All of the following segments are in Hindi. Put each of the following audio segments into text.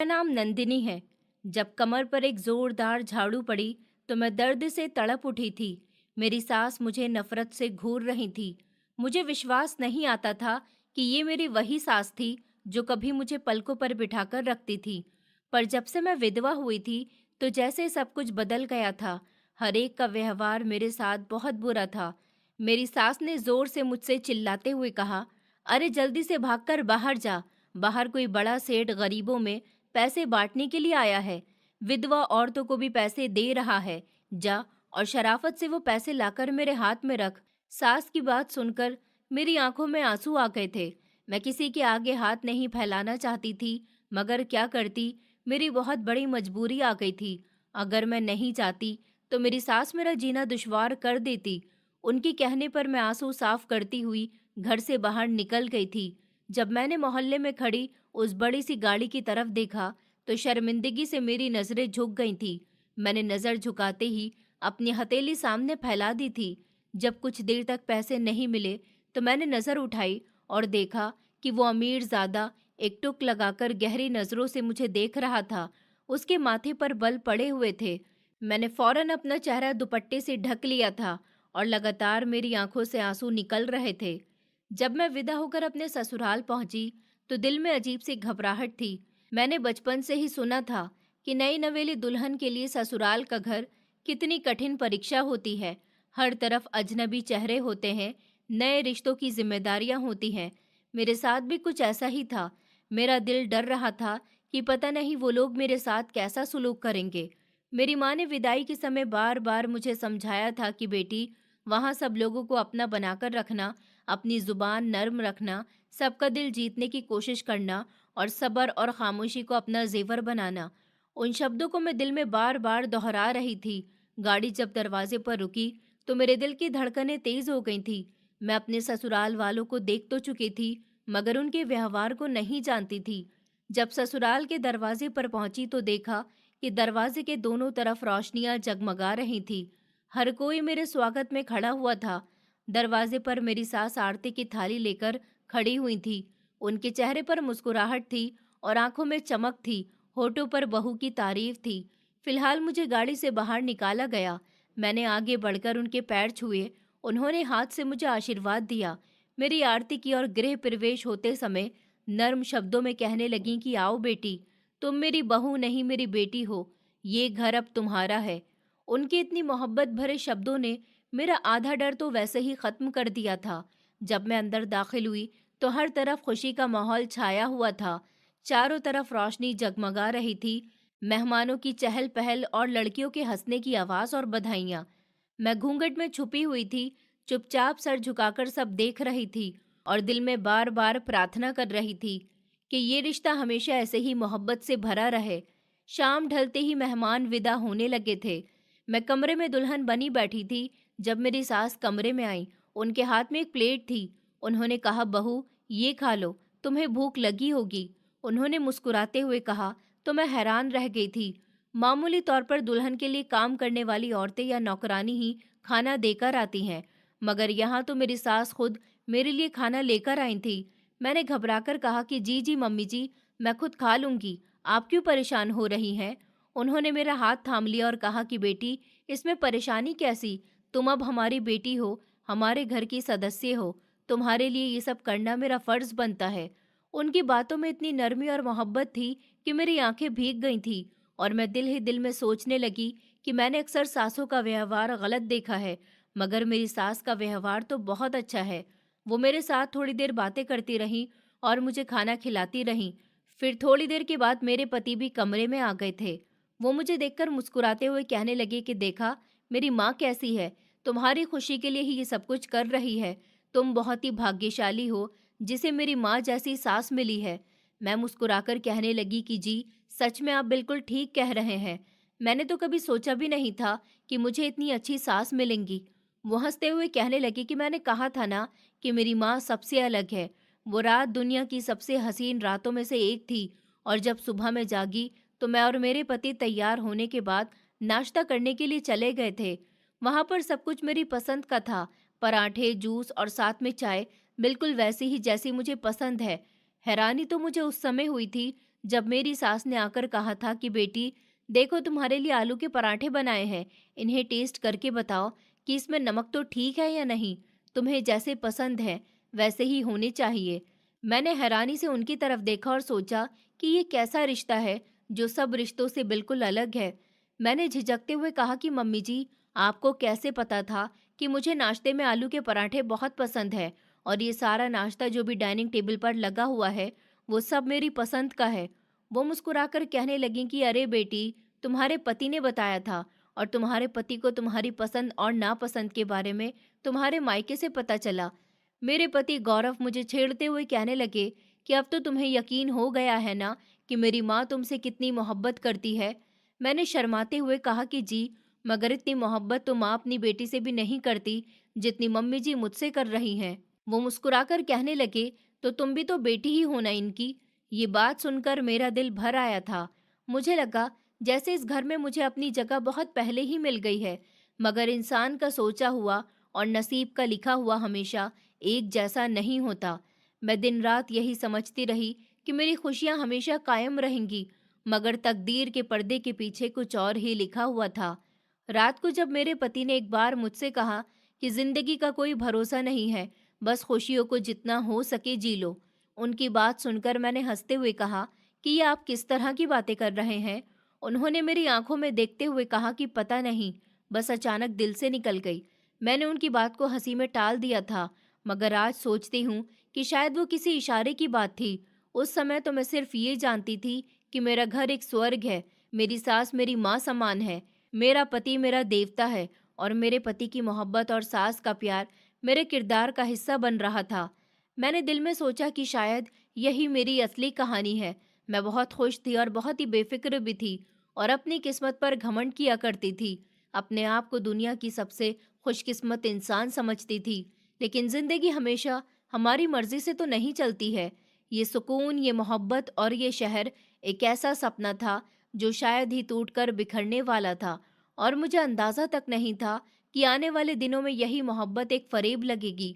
नाम नंदिनी है। जब कमर पर एक जोरदार झाड़ू पड़ी तो मैं दर्द से तड़प उठी थी। मेरी सास मुझे नफरत से घूर रही थी। मुझे विश्वास नहीं आता था कि ये मेरी वही सास थी जो कभी मुझे पलकों पर बिठाकर रखती थी। पर जब से मैं विधवा हुई थी तो जैसे सब कुछ बदल गया था। हर एक का व्यवहार मेरे साथ बहुत बुरा था। मेरी सास ने जोर से मुझसे चिल्लाते हुए कहा, अरे जल्दी से भागकर बाहर जा। बाहर कोई बड़ा सेठ गरीबों में पैसे बांटने के लिए आया है। विधवा औरतों को भी पैसे दे रहा है। जा और शराफत से वो पैसे लाकर मेरे हाथ में रख। सास की बात सुनकर मेरी आंखों में आंसू आ गए थे। मैं किसी के आगे हाथ नहीं फैलाना चाहती थी, मगर क्या करती, मेरी बहुत बड़ी मजबूरी आ गई थी। अगर मैं नहीं चाहती तो मेरी सास मेरा जीना दुश्वार कर देती। उनके कहने पर मैं आंसू साफ करती हुई घर से बाहर निकल गई थी। जब मैंने मोहल्ले में खड़ी उस बड़ी सी गाड़ी की तरफ देखा तो शर्मिंदगी से मेरी नजरें झुक गई थी। मैंने नजर झुकाते ही अपनी हथेली सामने फैला दी थी। जब कुछ देर तक पैसे नहीं मिले तो मैंने नजर उठाई और देखा कि वो अमीरजादा एक टुक लगाकर गहरी नजरों से मुझे देख रहा था। उसके माथे पर बल पड़े हुए थे। मैंने फौरन अपना चेहरा दुपट्टे से ढक लिया था और लगातार मेरी आंखों से आंसू निकल रहे थे। जब मैं विदा होकर अपने ससुराल पहुंची तो दिल में अजीब सी घबराहट थी। मैंने बचपन से ही सुना था कि नई नवेली दुल्हन के लिए ससुराल का घर कितनी कठिन परीक्षा होती है। हर तरफ अजनबी चेहरे होते हैं, नए रिश्तों की जिम्मेदारियां होती हैं। मेरे साथ भी कुछ ऐसा ही था। मेरा दिल डर रहा था कि पता नहीं वो लोग मेरे साथ कैसा सुलूक करेंगे। मेरी माँ ने विदाई के समय बार बार मुझे समझाया था कि बेटी, वहाँ सब लोगों को अपना बनाकर रखना, अपनी जुबान नर्म रखना, सबका दिल जीतने की कोशिश करना और सब्र और खामोशी को अपना जेवर बनाना। उन शब्दों को मैं दिल में बार बार दोहरा रही थी। गाड़ी जब दरवाजे पर रुकी तो मेरे दिल की धड़कनें तेज हो गई थी। मैं अपने ससुराल वालों को देख तो चुकी थी, मगर उनके व्यवहार को नहीं जानती थी। जब ससुराल के दरवाजे पर पहुंची तो देखा कि दरवाजे के दोनों तरफ रोशनियां जगमगा रही थी। हर कोई मेरे स्वागत में खड़ा हुआ था। दरवाजे पर मेरी सास आरती की थाली लेकर खड़ी हुई थी। उनके चेहरे पर मुस्कुराहट थी और आंखों में चमक थी। होठों पर बहू की तारीफ थी। फिलहाल मुझे गाड़ी से बाहर निकाला गया। मैंने आगे बढ़कर उनके पैर छुए। उन्होंने हाथ से मुझे आशीर्वाद दिया। मेरी आरती की और गृह प्रवेश होते समय नर्म शब्दों में कहने लगी कि आओ बेटी, तुम मेरी बहू नहीं मेरी बेटी हो। ये घर अब तुम्हारा है। उनके इतनी मोहब्बत भरे शब्दों ने मेरा आधा डर तो वैसे ही खत्म कर दिया था। जब मैं अंदर दाखिल हुई तो हर तरफ खुशी का माहौल छाया हुआ था। चारों तरफ रोशनी जगमगा रही थी। मेहमानों की चहल पहल और लड़कियों के हंसने की आवाज और बधाइयाँ। मैं घूंघट में छुपी हुई थी, चुपचाप सर झुकाकर सब देख रही थी और दिल में बार बार प्रार्थना कर रही थी कि ये रिश्ता हमेशा ऐसे ही मोहब्बत से भरा रहे। शाम ढलते ही मेहमान विदा होने लगे थे। मैं कमरे में दुल्हन बनी बैठी थी जब मेरी सास कमरे में आई। उनके हाथ में एक प्लेट थी। उन्होंने कहा, बहू ये खा लो, तुम्हें भूख लगी होगी। उन्होंने मुस्कुराते हुए कहा तो मैं हैरान रह गई थी। मामूली तौर पर दुल्हन के लिए काम करने वाली औरतें या नौकरानी ही खाना देकर आती हैं, मगर यहाँ तो मेरी सास खुद मेरे लिए खाना लेकर आई थी। मैंने घबराकर कहा कि जी जी मम्मी जी, मैं खुद खा लूंगी, आप क्यों परेशान हो रही हैं। उन्होंने मेरा हाथ थाम लिया और कहा कि बेटी, इसमें परेशानी कैसी, तुम अब हमारी बेटी हो, हमारे घर की सदस्य हो, तुम्हारे लिए ये सब करना मेरा फर्ज बनता है। उनकी बातों में इतनी नरमी और मोहब्बत थी कि मेरी आंखें भीग गई थी और मैं दिल ही दिल में सोचने लगी कि मैंने अक्सर सासों का व्यवहार गलत देखा है, मगर मेरी सास का व्यवहार तो बहुत अच्छा है। वो मेरे साथ थोड़ी देर बातें करती रहीं और मुझे खाना खिलाती रहीं। फिर थोड़ी देर के बाद मेरे पति भी कमरे में आ गए थे। वो मुझे देखकर मुस्कुराते हुए कहने लगे कि देखा, मेरी माँ कैसी है, तुम्हारी खुशी के लिए ही ये सब कुछ कर रही है। तुम बहुत ही भाग्यशाली हो जिसे मेरी माँ जैसी सास मिली है। मैं मुस्कुराकर कहने लगी कि जी, सच में आप बिल्कुल ठीक कह रहे हैं। मैंने तो कभी सोचा भी नहीं था कि मुझे इतनी अच्छी सास मिलेंगी। वो हंसते हुए कहने लगी कि मैंने कहा था ना कि मेरी माँ सबसे अलग है। वो रात दुनिया की सबसे हसीन रातों में से एक थी और जब सुबह में जागी तो मैं और मेरे पति तैयार होने के बाद नाश्ता करने के लिए चले गए थे। वहां पर सब कुछ मेरी पसंद का था, पराठे, जूस और साथ में चाय, बिल्कुल वैसी ही जैसी मुझे पसंद है। हैरानी तो मुझे उस समय हुई थी जब मेरी सास ने आकर कहा था कि बेटी देखो तुम्हारे लिए आलू के पराठे बनाए हैं, इन्हें टेस्ट करके बताओ कि इसमें नमक तो ठीक है या नहीं, तुम्हें जैसे पसंद है वैसे ही होने चाहिए। मैंने हैरानी से उनकी तरफ देखा और सोचा कि ये कैसा रिश्ता है जो सब रिश्तों से बिल्कुल अलग है। मैंने झिझकते हुए कहा कि मम्मी जी, आपको कैसे पता था कि मुझे नाश्ते में आलू के पराठे बहुत पसंद है और ये सारा नाश्ता जो भी डाइनिंग टेबल पर लगा हुआ है वो सब मेरी पसंद का है। वो मुस्कुराकर कहने लगी कि अरे बेटी, तुम्हारे पति ने बताया था और तुम्हारे पति को तुम्हारी पसंद और नापसंद के बारे में तुम्हारे मायके से पता चला। मेरे पति गौरव मुझे छेड़ते हुए कहने लगे कि अब तो तुम्हें यकीन हो गया है ना कि मेरी माँ तुमसे कितनी मोहब्बत करती है। मैंने शर्माते हुए कहा कि जी, मगर इतनी मोहब्बत तो माँ अपनी बेटी से भी नहीं करती जितनी मम्मी जी मुझसे कर रही हैं। वो मुस्कुराकर कहने लगे, तो तुम भी तो बेटी ही हो ना इनकी। ये बात सुनकर मेरा दिल भर आया था। मुझे लगा जैसे इस घर में मुझे अपनी जगह बहुत पहले ही मिल गई है, मगर इंसान का सोचा हुआ और नसीब का लिखा हुआ हमेशा एक जैसा नहीं होता। मैं दिन रात यही समझती रही कि मेरी खुशियां हमेशा कायम रहेंगी, मगर तकदीर के पर्दे के पीछे कुछ और ही लिखा हुआ था। रात को जब मेरे पति ने एक बार मुझसे कहा कि जिंदगी का कोई भरोसा नहीं है, बस खुशियों को जितना हो सके जी लो, उनकी बात सुनकर मैंने हंसते हुए कहा कि ये आप किस तरह की बातें कर रहे हैं। उन्होंने मेरी आंखों में देखते हुए कहा कि पता नहीं, बस अचानक दिल से निकल गई। मैंने उनकी बात को हंसी में टाल दिया था, मगर आज सोचती हूँ कि शायद वो किसी इशारे की बात थी। उस समय तो मैं सिर्फ ये जानती थी कि मेरा घर एक स्वर्ग है, मेरी सास मेरी माँ समान है, मेरा पति मेरा देवता है और मेरे पति की मोहब्बत और सास का प्यार मेरे किरदार का हिस्सा बन रहा था। मैंने दिल में सोचा कि शायद यही मेरी असली कहानी है। मैं बहुत खुश थी और बहुत ही बेफिक्र भी थी और अपनी किस्मत पर घमंड किया करती थी। अपने आप को दुनिया की सबसे खुशकिस्मत इंसान समझती थी। लेकिन जिंदगी हमेशा हमारी मर्जी से तो नहीं चलती है। ये सुकून, ये मोहब्बत और ये शहर एक ऐसा सपना था जो शायद ही टूटकर बिखरने वाला था और मुझे अंदाजा तक नहीं था कि आने वाले दिनों में यही मोहब्बत एक फरेब लगेगी।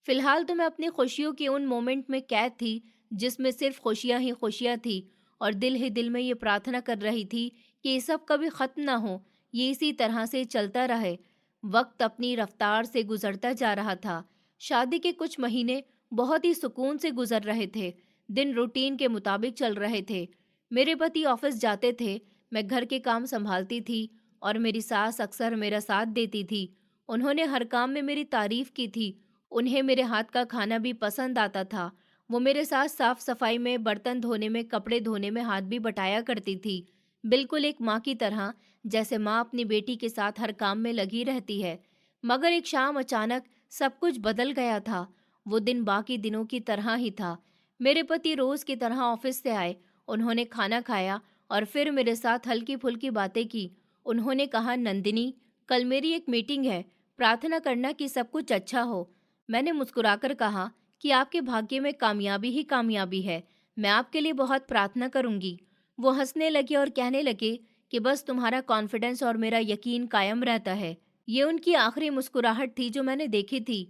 फिलहाल तो मैं अपनी खुशियों के उन मोमेंट में कैद थी जिसमें सिर्फ खुशियां ही खुशियां थी और दिल ही दिल में ये प्रार्थना कर रही थी कि ये सब कभी खत्म ना हो, ये इसी तरह से चलता रहे। वक्त अपनी रफ्तार से गुजरता जा रहा था। शादी के कुछ महीने बहुत ही सुकून से गुजर रहे थे। दिन रूटीन के मुताबिक चल रहे थे। मेरे पति ऑफिस जाते थे, मैं घर के काम संभालती थी और मेरी सास अक्सर मेरा साथ देती थी। उन्होंने हर काम में मेरी तारीफ की थी। उन्हें मेरे हाथ का खाना भी पसंद आता था। वो मेरे साथ साफ सफाई में, बर्तन धोने में, कपड़े धोने में हाथ भी बटाया करती थी। बिल्कुल एक माँ की तरह, जैसे माँ अपनी बेटी के साथ हर काम में लगी रहती है। मगर एक शाम अचानक सब कुछ बदल गया था। वो दिन बाकी दिनों की तरह ही था। मेरे पति रोज की तरह ऑफिस से आए। उन्होंने खाना खाया और फिर मेरे साथ हल्की फुल्की बातें की। उन्होंने कहा, नंदिनी, कल मेरी एक मीटिंग है, प्रार्थना करना कि सब कुछ अच्छा हो। मैंने मुस्कुराकर कहा कि आपके भाग्य में कामयाबी ही कामयाबी है, मैं आपके लिए बहुत प्रार्थना करूंगी। वो हंसने लगे और कहने लगे कि बस तुम्हारा कॉन्फिडेंस और मेरा यकीन कायम रहता है। ये उनकी आखिरी मुस्कुराहट थी जो मैंने देखी थी।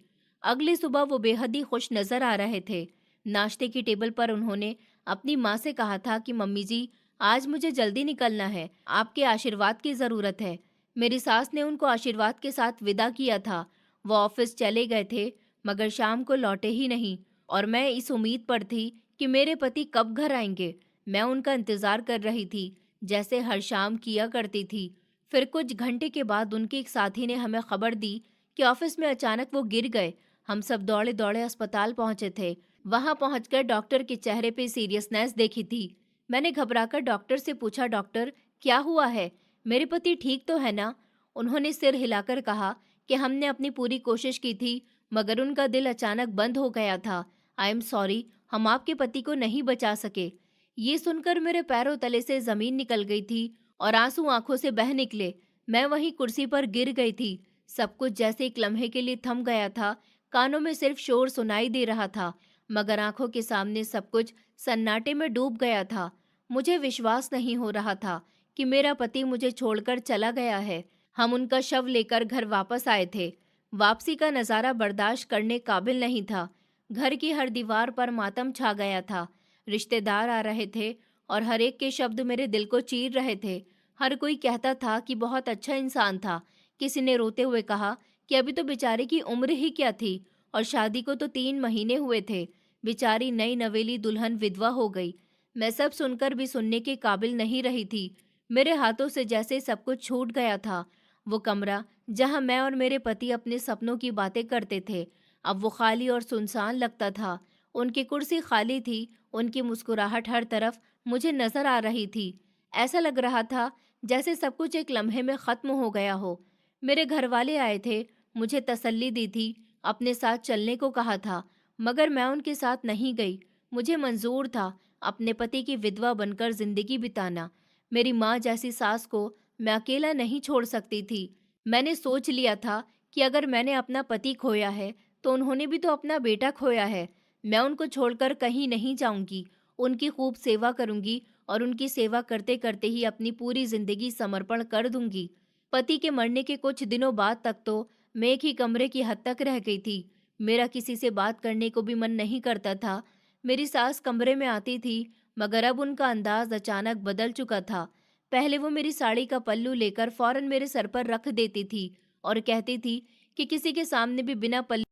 अगली सुबह वो बेहद ही खुश नजर आ रहे थे। नाश्ते की टेबल पर उन्होंने अपनी माँ से कहा था कि मम्मी जी, आज मुझे जल्दी निकलना है, आपके आशीर्वाद की जरूरत है। मेरी सास ने उनको आशीर्वाद के साथ विदा किया था। वो ऑफिस चले गए थे, मगर शाम को लौटे ही नहीं और मैं इस उम्मीद पर थी कि मेरे पति कब घर आएंगे। मैं उनका इंतजार कर रही थी, जैसे हर शाम किया करती थी। फिर कुछ घंटे के बाद उनके एक साथी ने हमें खबर दी कि ऑफिस में अचानक वो गिर गए। हम सब दौड़े दौड़े अस्पताल पहुंचे थे। वहां पहुंचकर डॉक्टर के चेहरे पे सीरियसनेस देखी थी। मैंने घबराकर डॉक्टर से पूछा, डॉक्टर क्या हुआ है, मेरे पति ठीक तो है ना? उन्होंने सिर हिलाकर कहा कि हमने अपनी पूरी कोशिश की थी, मगर उनका दिल अचानक बंद हो गया था। आई एम सॉरी, हम आपके पति को नहीं बचा सके। ये सुनकर मेरे पैरों तले से जमीन निकल गई थी और आंसू आंखों से बह निकले। मैं वहीं कुर्सी पर गिर गई थी। सब कुछ जैसे एक लम्हे के लिए थम गया था। कानों में सिर्फ शोर सुनाई दे रहा था, मगर आंखों के सामने सब कुछ सन्नाटे में डूब गया था। मुझे विश्वास नहीं हो रहा था कि मेरा पति मुझे छोड़कर चला गया है। हम उनका शव लेकर घर वापस आए थे। वापसी का नज़ारा बर्दाश्त करने काबिल नहीं था। घर की हर दीवार पर मातम छा गया था। रिश्तेदार आ रहे थे और हर एक के शब्द मेरे दिल को चीर रहे थे। हर कोई कहता था कि बहुत अच्छा इंसान था। किसी ने रोते हुए कहा कि अभी तो बेचारे की उम्र ही क्या थी और शादी को तो 3 महीने हुए थे। बेचारी नई नवेली दुल्हन विधवा हो गई। मैं सब सुनकर भी सुनने के काबिल नहीं रही थी। मेरे हाथों से जैसे सब कुछ छूट गया था। वो कमरा जहां मैं और मेरे पति अपने सपनों की बातें करते थे, अब वो खाली और सुनसान लगता था। उनकी कुर्सी खाली थी, उनकी मुस्कुराहट हर तरफ मुझे नजर आ रही थी। ऐसा लग रहा था जैसे सब कुछ एक लम्हे में खत्म हो गया हो। मेरे घर वाले आए थे, मुझे तसल्ली दी थी, अपने साथ चलने को कहा था, मगर मैं उनके साथ नहीं गई। मुझे मंजूर था अपने पति की विधवा बनकर जिंदगी बिताना। मेरी माँ जैसी सास को मैं अकेला नहीं छोड़ सकती थी। मैंने सोच लिया था कि अगर मैंने अपना पति खोया है, तो उन्होंने भी तो अपना बेटा खोया है। मैं उनको छोड़कर कहीं नहीं जाऊंगी। उनकी खूब सेवा करूंगी और उनकी सेवा करते करते ही अपनी पूरी जिंदगी समर्पण कर दूंगी। पति के मरने के कुछ दिनों बाद तक तो मैं एक ही कमरे की हद तक रह गई थी। मेरा किसी से बात करने को भी मन नहीं करता था। मेरी सास कमरे में आती थी, मगर अब उनका अंदाज अचानक बदल चुका था। पहले वो मेरी साड़ी का पल्लू लेकर फौरन मेरे सर पर रख देती थी और कहती थी कि किसी के सामने भी बिना पल्लू